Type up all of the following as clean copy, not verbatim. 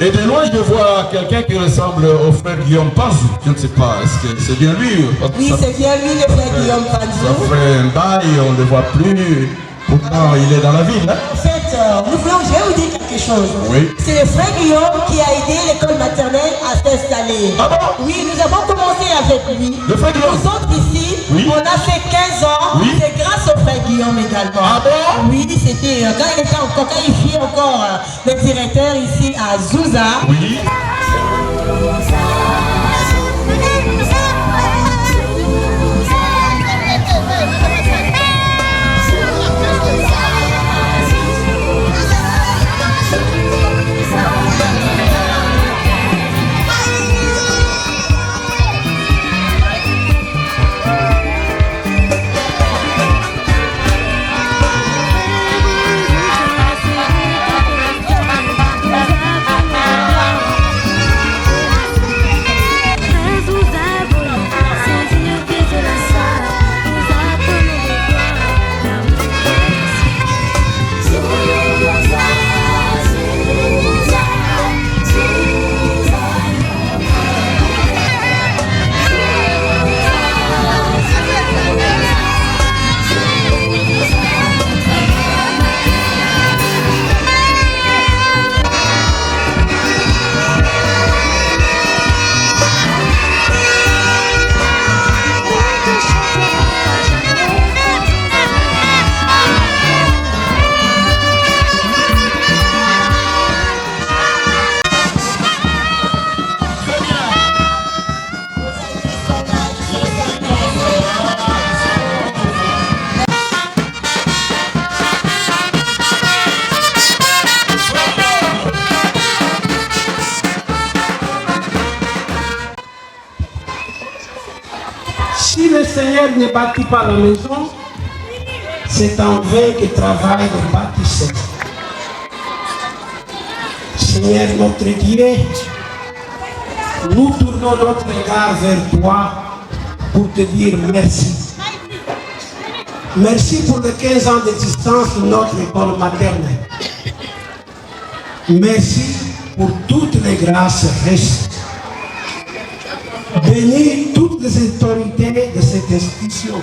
Et de loin, je vois quelqu'un qui ressemble au frère Guillaume Panzou. Je ne sais pas, est-ce que c'est bien lui? Oui, c'est bien lui, le frère Guillaume Panzou. Ça fait un bail, on ne le voit plus. Pourtant, il est dans la ville. Hein? En fait, je vais vous dire quelque chose. Oui. C'est le frère Guillaume qui a aidé l'école maternelle à s'installer. Ah bon? Oui, nous avons commencé avec lui. Le frère Guillaume? Nous autres ici, oui. On a fait 15 ans. Oui. C'est grâce au frère Guillaume également. Ah bon? Oui, c'était quand il était encore, quand il fit encore le directeur ici à Zouza. Oui. Si le Seigneur ne bâtit pas la maison, c'est en vain que travaille le bâtisseur. Seigneur notre Dieu, nous tournons notre regard vers toi pour te dire merci. Merci pour les 15 ans d'existence de notre école maternelle. Merci pour toutes les grâces reçues. Bénis toutes les autorités de cette institution.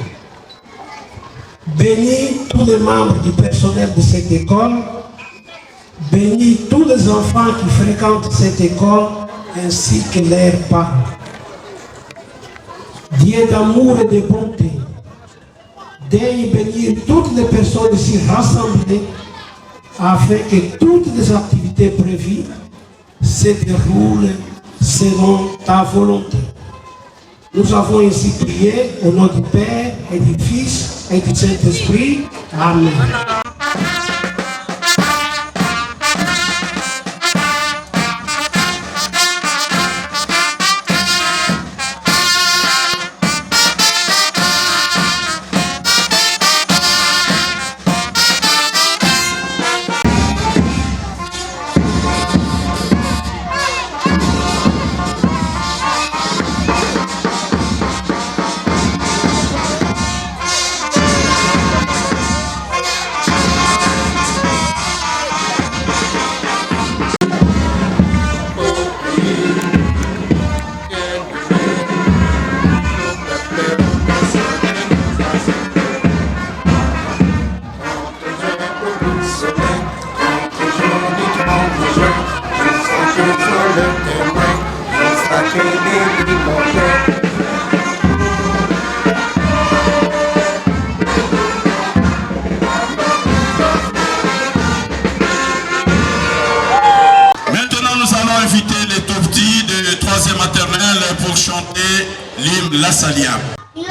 Bénis tous les membres du personnel de cette école. Bénis tous les enfants qui fréquentent cette école ainsi que leurs parents. Dieu d'amour et de bonté, daigne bénir toutes les personnes ici rassemblées afin que toutes les activités prévues se déroulent selon ta volonté. Nous avons ainsi prié au nom du Père et du Fils et du Saint-Esprit. Amen. Pour chanter l'hymne La Salia. Quand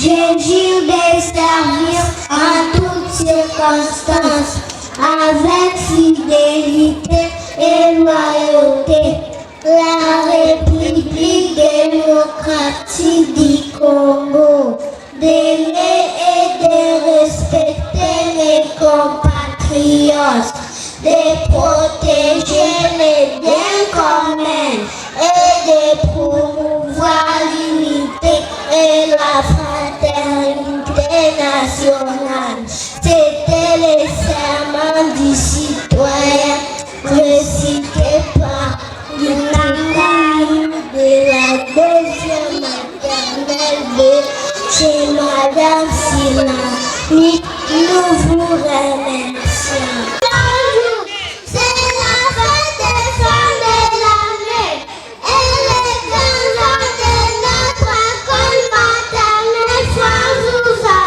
Je jure de servir en toutes circonstances, avec fidélité et loyauté, la République démocratique du Congo, d'aimer et de respecter mes compatriotes, de protéger les biens communs et de promouvoir l'unité et la fraternité nationale. C'était le serment du citoyen récité par l'Inaï de la deuxième maternelle de chez Madame Sina. Nous vous remercions. Bonjour, c'est la fête des femmes de l'année et les grands de notre école maternelle Françoisa.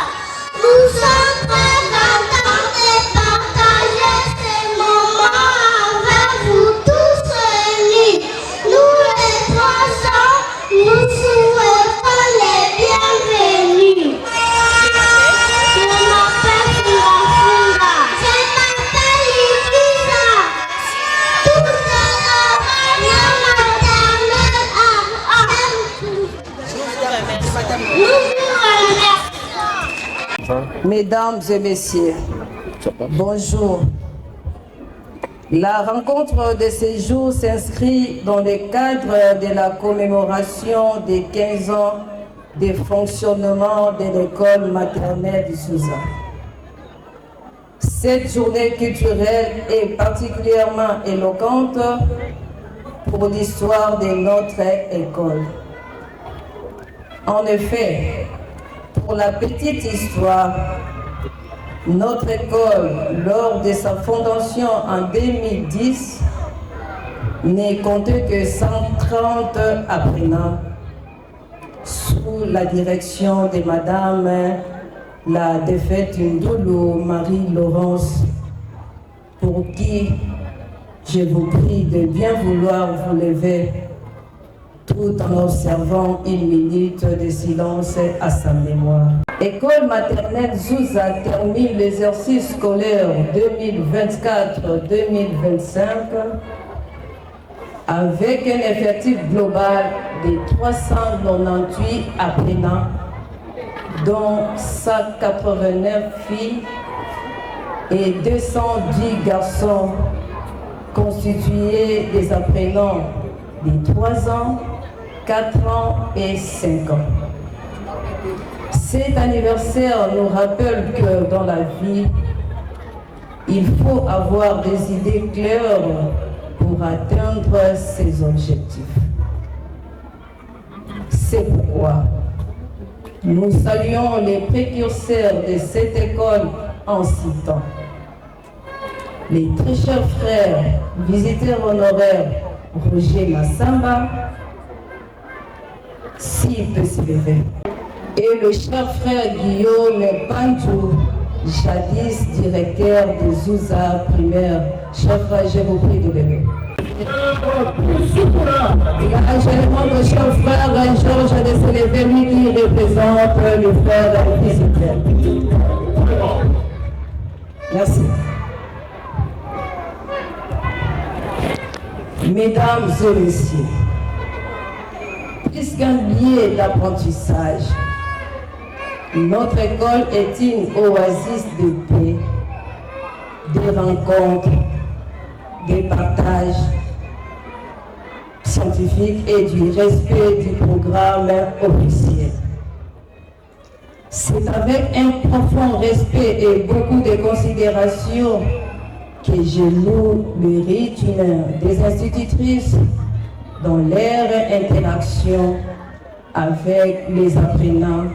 Nous sommes très contents de partager ces moments avec vous tous réunis. Nous les 300, nous souhaitons les bienvenus. Je m'appelle Fula. Je m'appelle Ikisa. Tout de la réunion maternelle. Nous vous remercions. Mesdames et messieurs, bonjour. La rencontre de ce jour s'inscrit dans le cadre de la commémoration des 15 ans de fonctionnement de l'école maternelle de Souza. Cette journée culturelle est particulièrement éloquente pour l'histoire de notre école. En effet, pour la petite histoire, notre école, lors de sa fondation en 2010, ne comptait que 130 apprenants sous la direction de Madame la défunte Ndulu Marie-Laurence, pour qui je vous prie de bien vouloir vous lever tout en observant une minute de silence à sa mémoire. École maternelle Zouza termine l'exercice scolaire 2024-2025 avec un effectif global de 398 apprenants, dont 189 filles et 210 garçons, constitués des apprenants de 3 ans, 4 ans et 5 ans. Cet anniversaire nous rappelle que dans la vie, il faut avoir des idées claires pour atteindre ses objectifs. C'est pourquoi nous saluons les précurseurs de cette école en citant les très chers frères visiteurs honoraires Roger Massamba, s'il peut se lever, et le cher frère Guillaume Pantou, jadis directeur de Zouza primaire. Cher frère, je vous prie de lever. L'enchaînement de cher frère Georges de se lever, lui qui représente le frère visiteur. Merci. Mesdames et messieurs, plus qu'un lieu d'apprentissage, notre école est une oasis de paix, de rencontres, de partages scientifiques et du respect du programme officiel. C'est avec un profond respect et beaucoup de considération que je loue le rythme des institutrices dans leur interaction avec les apprenants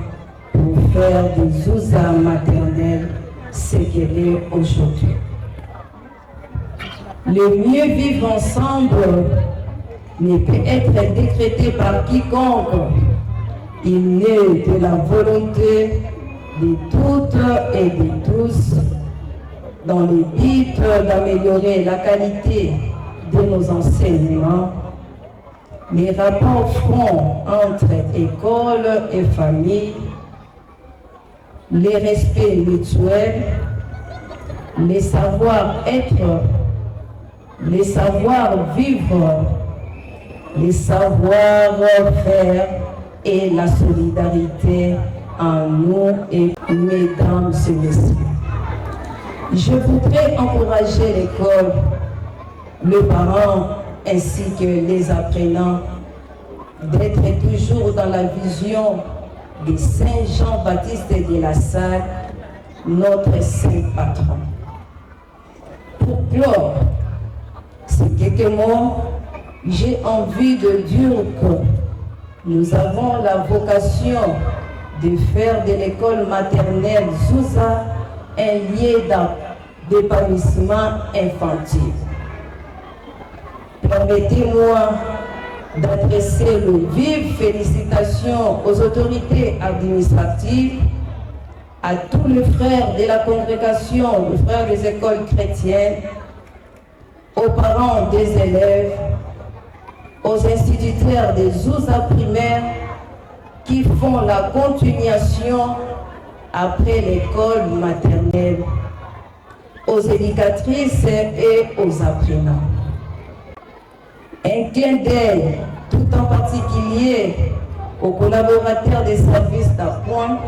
pour faire de Zouza maternelle ce qu'elle est aujourd'hui. Le mieux vivre ensemble ne peut être décrété par quiconque. Il naît de la volonté de toutes et de tous dans le but d'améliorer la qualité de nos enseignements, les rapports francs entre école et famille les respects mutuels, les savoir-être, les savoir-vivre, les savoir-faire et la solidarité en nous et mesdames et messieurs. Je voudrais encourager l'école, les parents ainsi que les apprenants d'être toujours dans la vision de Saint Jean-Baptiste de la Salle, notre saint patron. Pour clore ces quelques mots, j'ai envie de dire que nous avons la vocation de faire de l'école maternelle Zouza un lieu d'épanouissement infantile. Permettez-moi d'adresser de vives félicitations aux autorités administratives, à tous les frères de la congrégation, les frères des écoles chrétiennes, aux parents des élèves, aux instituteurs des Zouza primaires qui font la continuation après l'école maternelle, aux éducatrices et aux apprenants. Un clin d'œil tout en particulier aux collaborateurs des services d'appoint,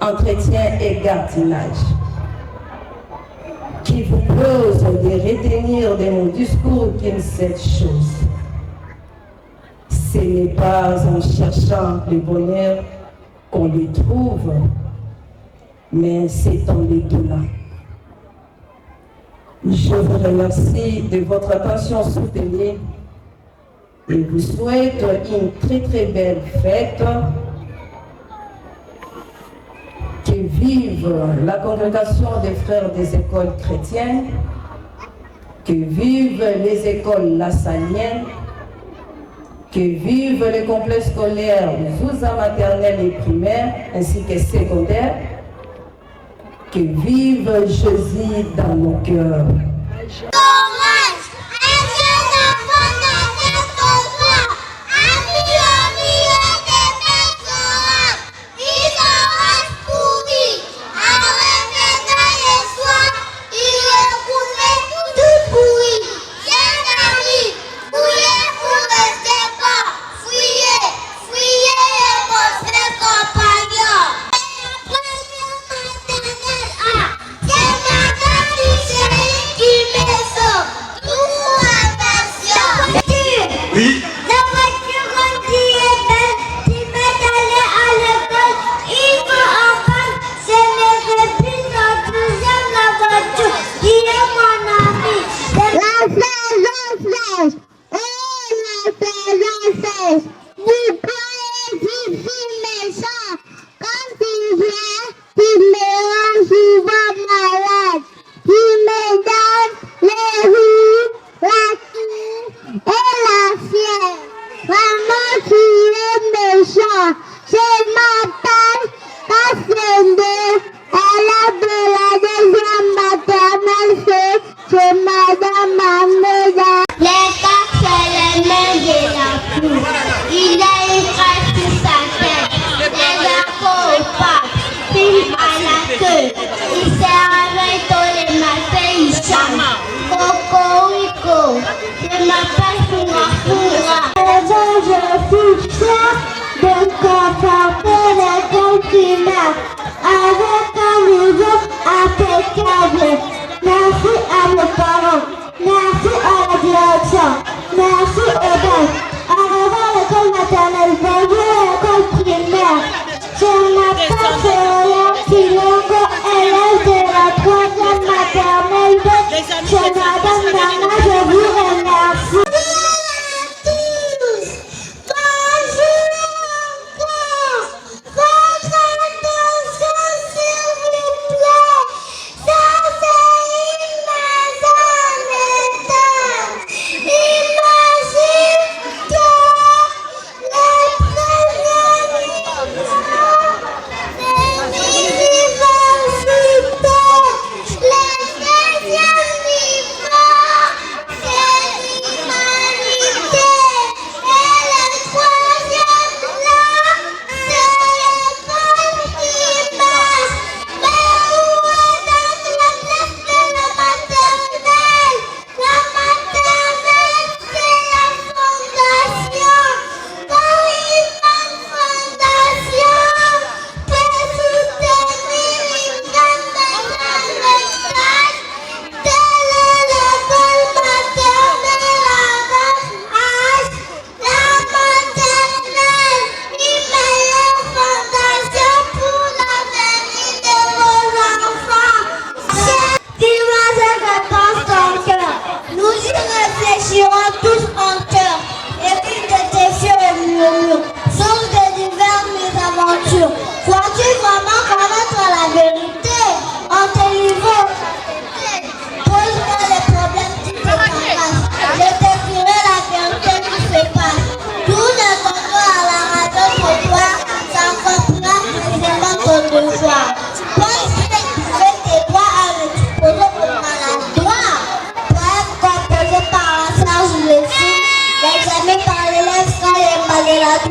entretien et gardiennage, qui vous pose de retenir de mon discours qu'une seule chose. Ce n'est pas en cherchant le bonheur qu'on le trouve, mais c'est en le donnant. Je vous remercie de votre attention soutenue et vous souhaite une très très belle fête. Que vive la congrégation des frères des écoles chrétiennes, que vivent les écoles lassaliennes, que vivent les complexes scolaires Zouza maternelle et primaire ainsi que secondaire, que vive Jésus dans nos cœurs. De conforter les documents avec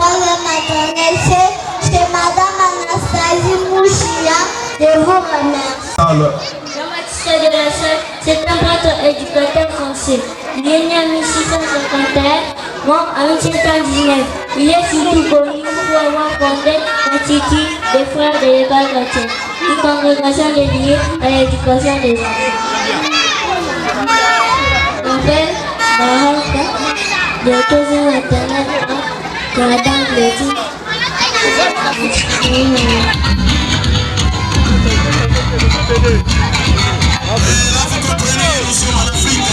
l'école maternelle chez Madame Anastasie Mouchia. Je vous remercie. Jean-Baptiste de la Salle, c'est un prêtre éducateur français. Il est né en 1651, mort en 1719. Il est surtout connu pour avoir fondé l'Institut des frères de l'école chrétienne, une congrégation dédiée à l'éducation des enfants. Mon père, Baraka, directeur maternel de la Dame Clétine. Vous comprenez, nous sommes en Afrique.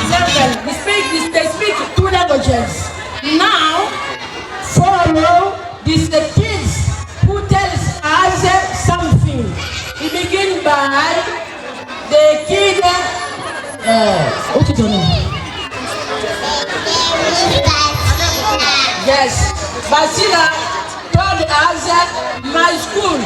level. They speak 2 languages. Now, follow these kids who tells us something. We begin by the kid. What's your name? Yes, Basila told us my school.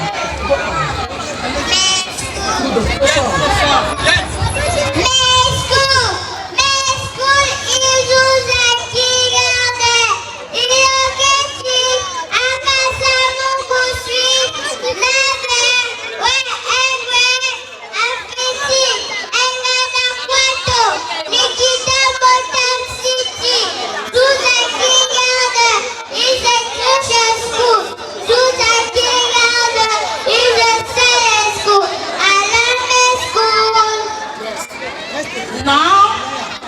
Now,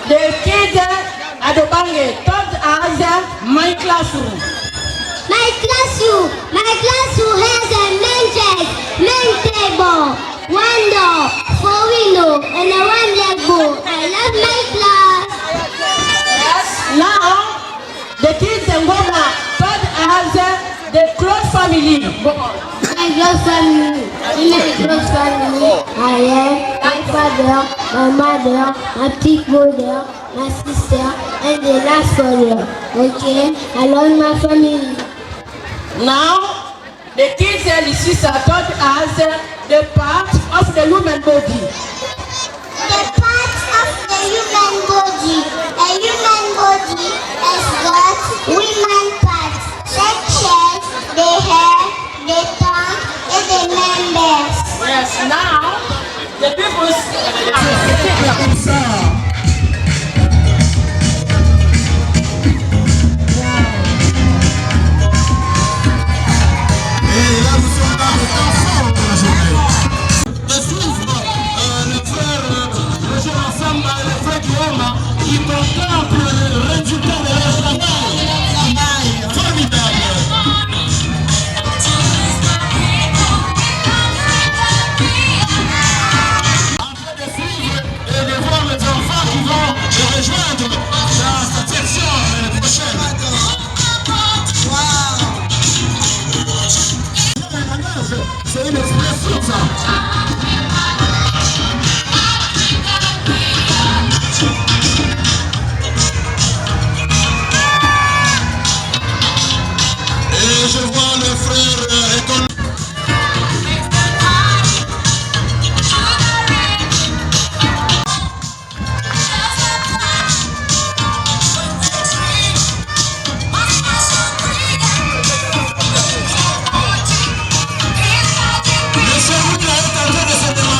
the kids at the bank told us my classroom. My classroom has a main table, one door, 4 windows, and a 1 blackboard. I love my class. Yes. Now, the kids in Goma told us the close family. My close family. In my close family, I have my father, my mother, my big brother, my sister, and the last brother. Okay, I love my family. Now, the kids and the sister taught us the part of the human body. The parts of the human body. A human body has got women parts, such as the hair, the tongue, and the members. Yes, now, the people qui contemple le résultat de leur travail formidable. Afin de suivre et de voir les enfants qui vont les rejoindre dans cette section prochaine. C'est une expression ça. Je vois le frère école. Le cerveau est en train de se demander.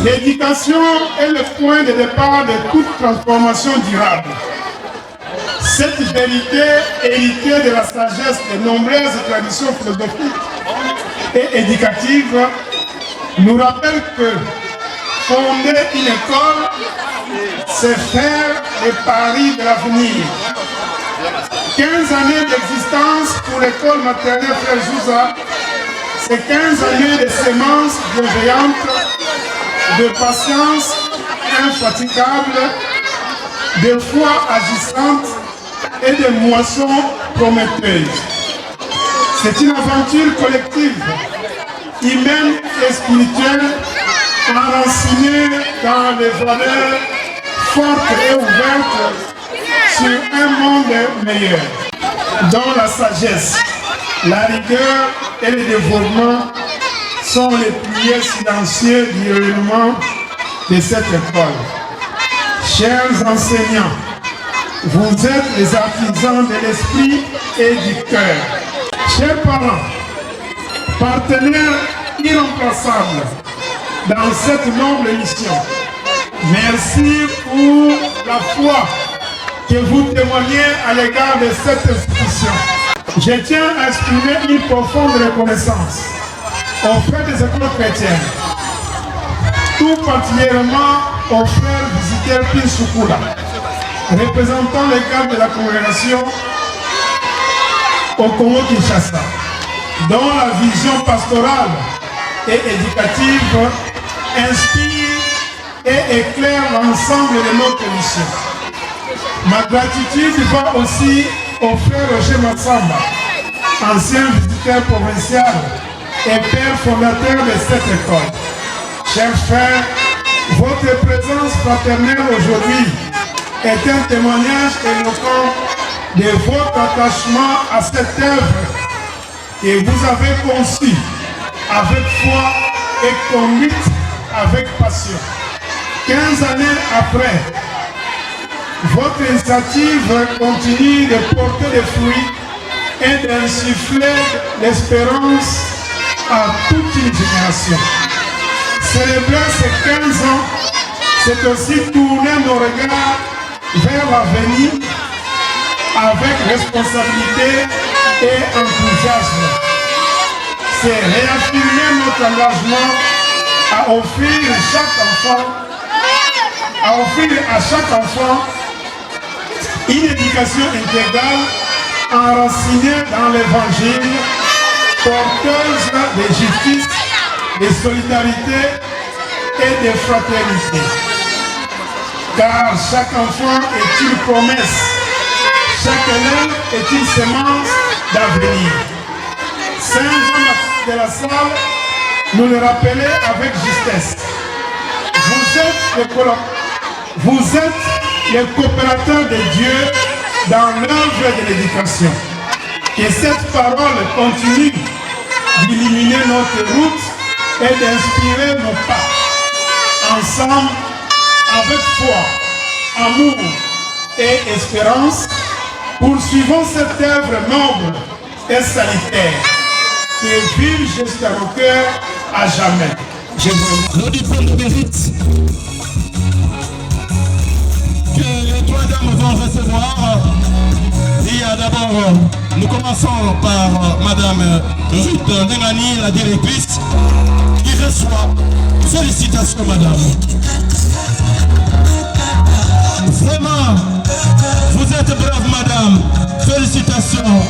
L'éducation est le point de départ de toute transformation durable. Cette vérité héritée de la sagesse de nombreuses traditions philosophiques et éducatives nous rappelle que fonder une école, c'est faire les paris de l'avenir. 15 années d'existence pour l'école maternelle Frère Jouza, c'est 15 années de semences bienveillantes, de patience infatigable, de foi agissante et de moissons prometteuses. C'est une aventure collective, humaine et spirituelle, enracinée dans les valeurs fortes et ouvertes sur un monde meilleur, dont la sagesse, la rigueur et le développement sont les piliers silencieux du rayonnement de cette école. Chers enseignants, vous êtes les artisans de l'esprit et du cœur. Chers parents, partenaires irremplaçables dans cette noble mission, merci pour la foi que vous témoignez à l'égard de cette institution. Je tiens à exprimer une profonde reconnaissance auprès des écoles chrétiennes, tout particulièrement aux frères visiteurs Pinsukula, représentant les cadres de la congrégation au Congo-Kinshasa, dont la vision pastorale et éducative inspire et éclaire l'ensemble de notre mission. Ma gratitude va aussi au frère Roger Massamba, ancien visiteur provincial et père fondateur de cette école. Chers frères, votre présence fraternelle aujourd'hui est un témoignage éloquent de votre attachement à cette œuvre que vous avez conçue avec foi et conduite avec passion. 15 années après, votre initiative continue de porter des fruits et d'insuffler l'espérance à toute une génération. Célébrer ces 15 ans, c'est aussi tourner nos regards vers l'avenir avec responsabilité et enthousiasme. C'est réaffirmer notre engagement à offrir à chaque enfant une éducation intégrale enracinée dans l'évangile, porteuse de justice, de solidarité et de fraternité. Car chaque enfant est une promesse, chaque élève est une semence d'avenir. Saint Jean de la Salle nous le rappelait avec justesse. Vous êtes les coopérateurs de Dieu dans l'œuvre de l'éducation. Que cette parole continue d'illuminer notre route et d'inspirer nos pas. Ensemble, avec foi, amour et espérance, poursuivons cette œuvre noble et salutaire qui vive jusqu'à nos cœurs à jamais. Le diplôme de mérite que les trois dames vont recevoir. Il y a d'abord, nous commençons par Madame Ruth Nengani, la directrice, qui reçoit. Félicitations, Madame. Vraiment, vous êtes brave, Madame. Félicitations.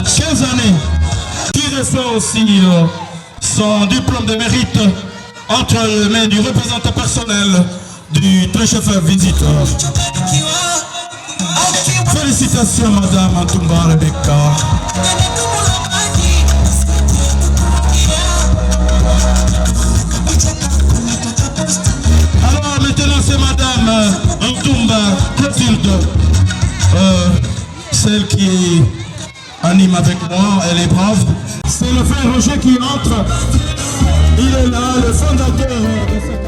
15 années, qui reçoit aussi son diplôme de mérite entre les mains du représentant personnel du très chef visiteur. Félicitations, Madame Antumba Rebecca. Alors maintenant c'est Madame Antumba Clotilde, celle qui anime avec moi, elle est brave. C'est le frère Roger qui entre. Il est là, le fondateur de cette...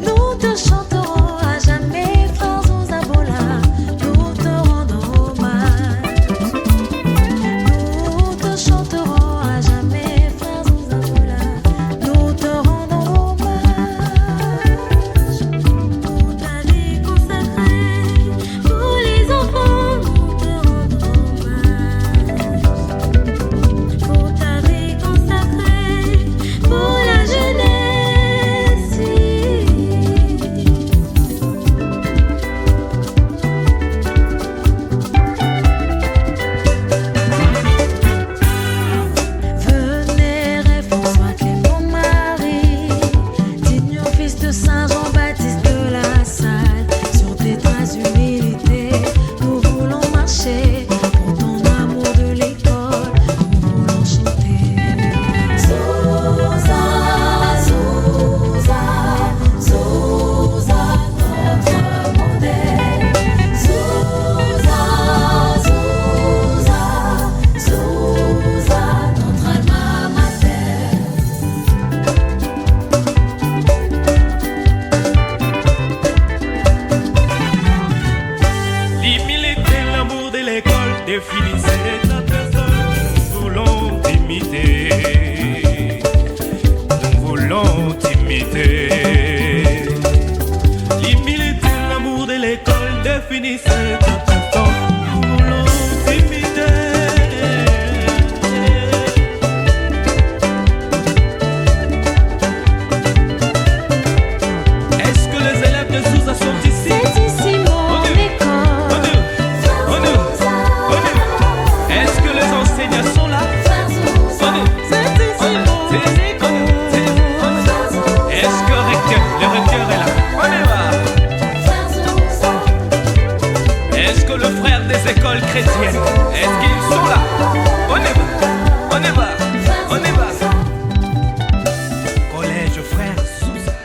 Nous te chanterons à jamais, Frère Zabola. Nous te rendons hommage. Nous te chanterons à jamais, Frère t'imiter. L'humilité, l'amour de l'école définissait notre instant. Nous voulons t'imiter. Est-ce que les élèves de Sousa sont ici? C'est ici mon école. Est-ce que les enseignants sont là? C'est ici mon école. Est-ce que le recteur est là? On y va. Est-ce que le frère des écoles chrétiennes, est-ce qu'ils sont là? On y va, on y va, on y va. Collège frère Sousa.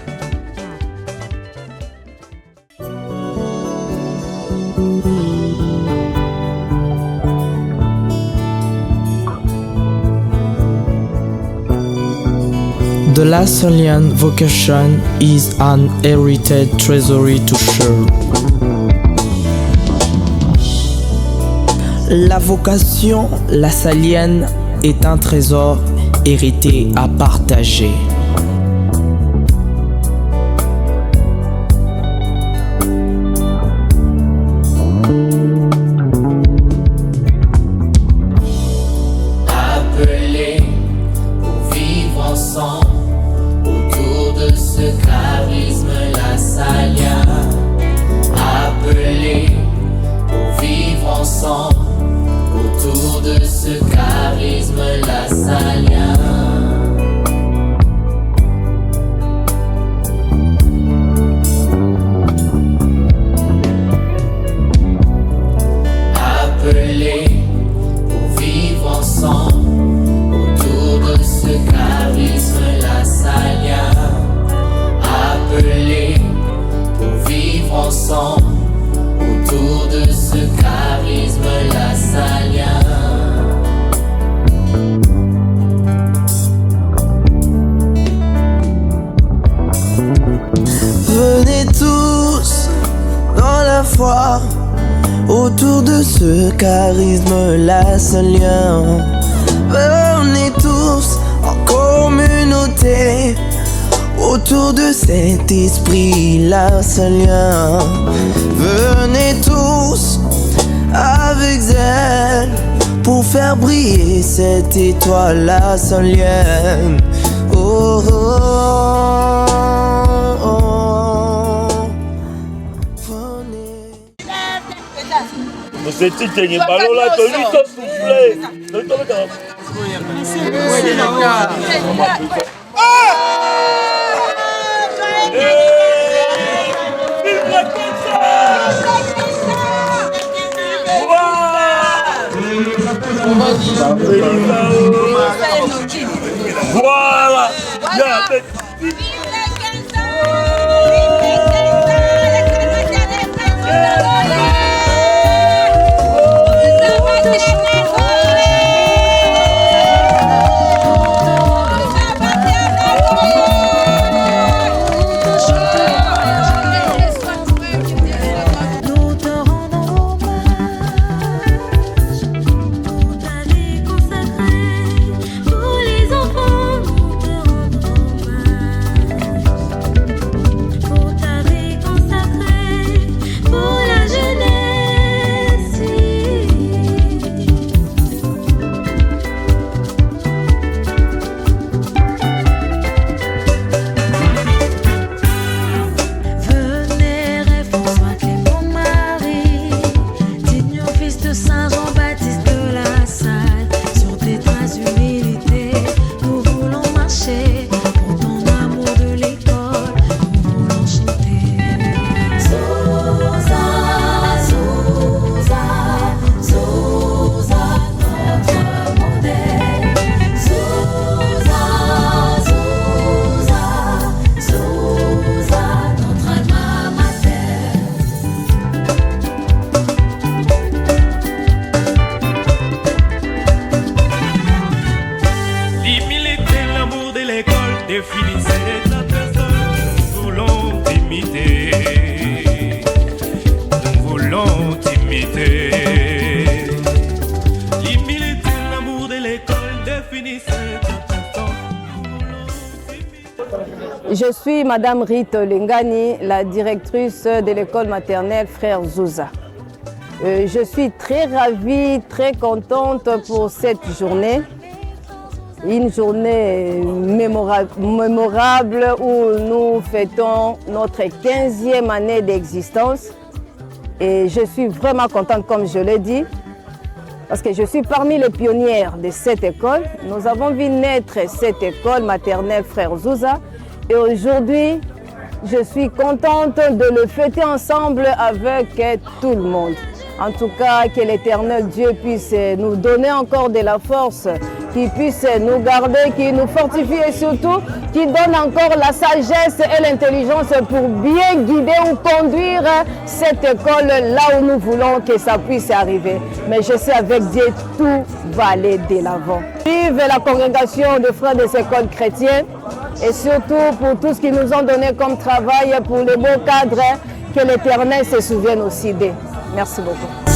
The Lasallian vocation is an heritage treasury to share. La vocation lasallienne est un trésor hérité à partager. Appelés pour vivre ensemble autour de ce charisme lassallien. Appelés pour vivre ensemble autour de ce charisme lassallien. Appelés pour vivre ensemble autour de ce charisme lassallien. Appelés pour vivre ensemble autour de ce charisme lassallien. Venez tous dans la foi autour de ce charisme lassallien. Venez tous en communauté autour de cet esprit lassallien. Venez tous avec zèle pour faire briller cette étoile lassallienne. Oh, oh, oh, oh. Você tem balão lá, tô indo soufflé. Não tô legal. Voilà. Je suis Madame Rite Lengani, la directrice de l'école maternelle Frère Zouza. Je suis très ravie, très contente pour cette journée. Une journée mémorable où nous fêtons notre 15e année d'existence. Et je suis vraiment contente, comme je l'ai dit, parce que je suis parmi les pionnières de cette école. Nous avons vu naître cette école maternelle Frère Zouza. Et aujourd'hui, je suis contente de le fêter ensemble avec tout le monde. En tout cas, que l'Éternel Dieu puisse nous donner encore de la force, qu'il puisse nous garder, qu'il nous fortifie et surtout qu'il donne encore la sagesse et l'intelligence pour bien guider ou conduire cette école là où nous voulons que ça puisse arriver. Mais je sais avec Dieu, tout va aller de l'avant. Vive la congrégation de frères des écoles chrétiennes et surtout pour tout ce qu'ils nous ont donné comme travail, pour les beaux cadres, que l'Éternel se souvienne aussi d'eux. Merci beaucoup.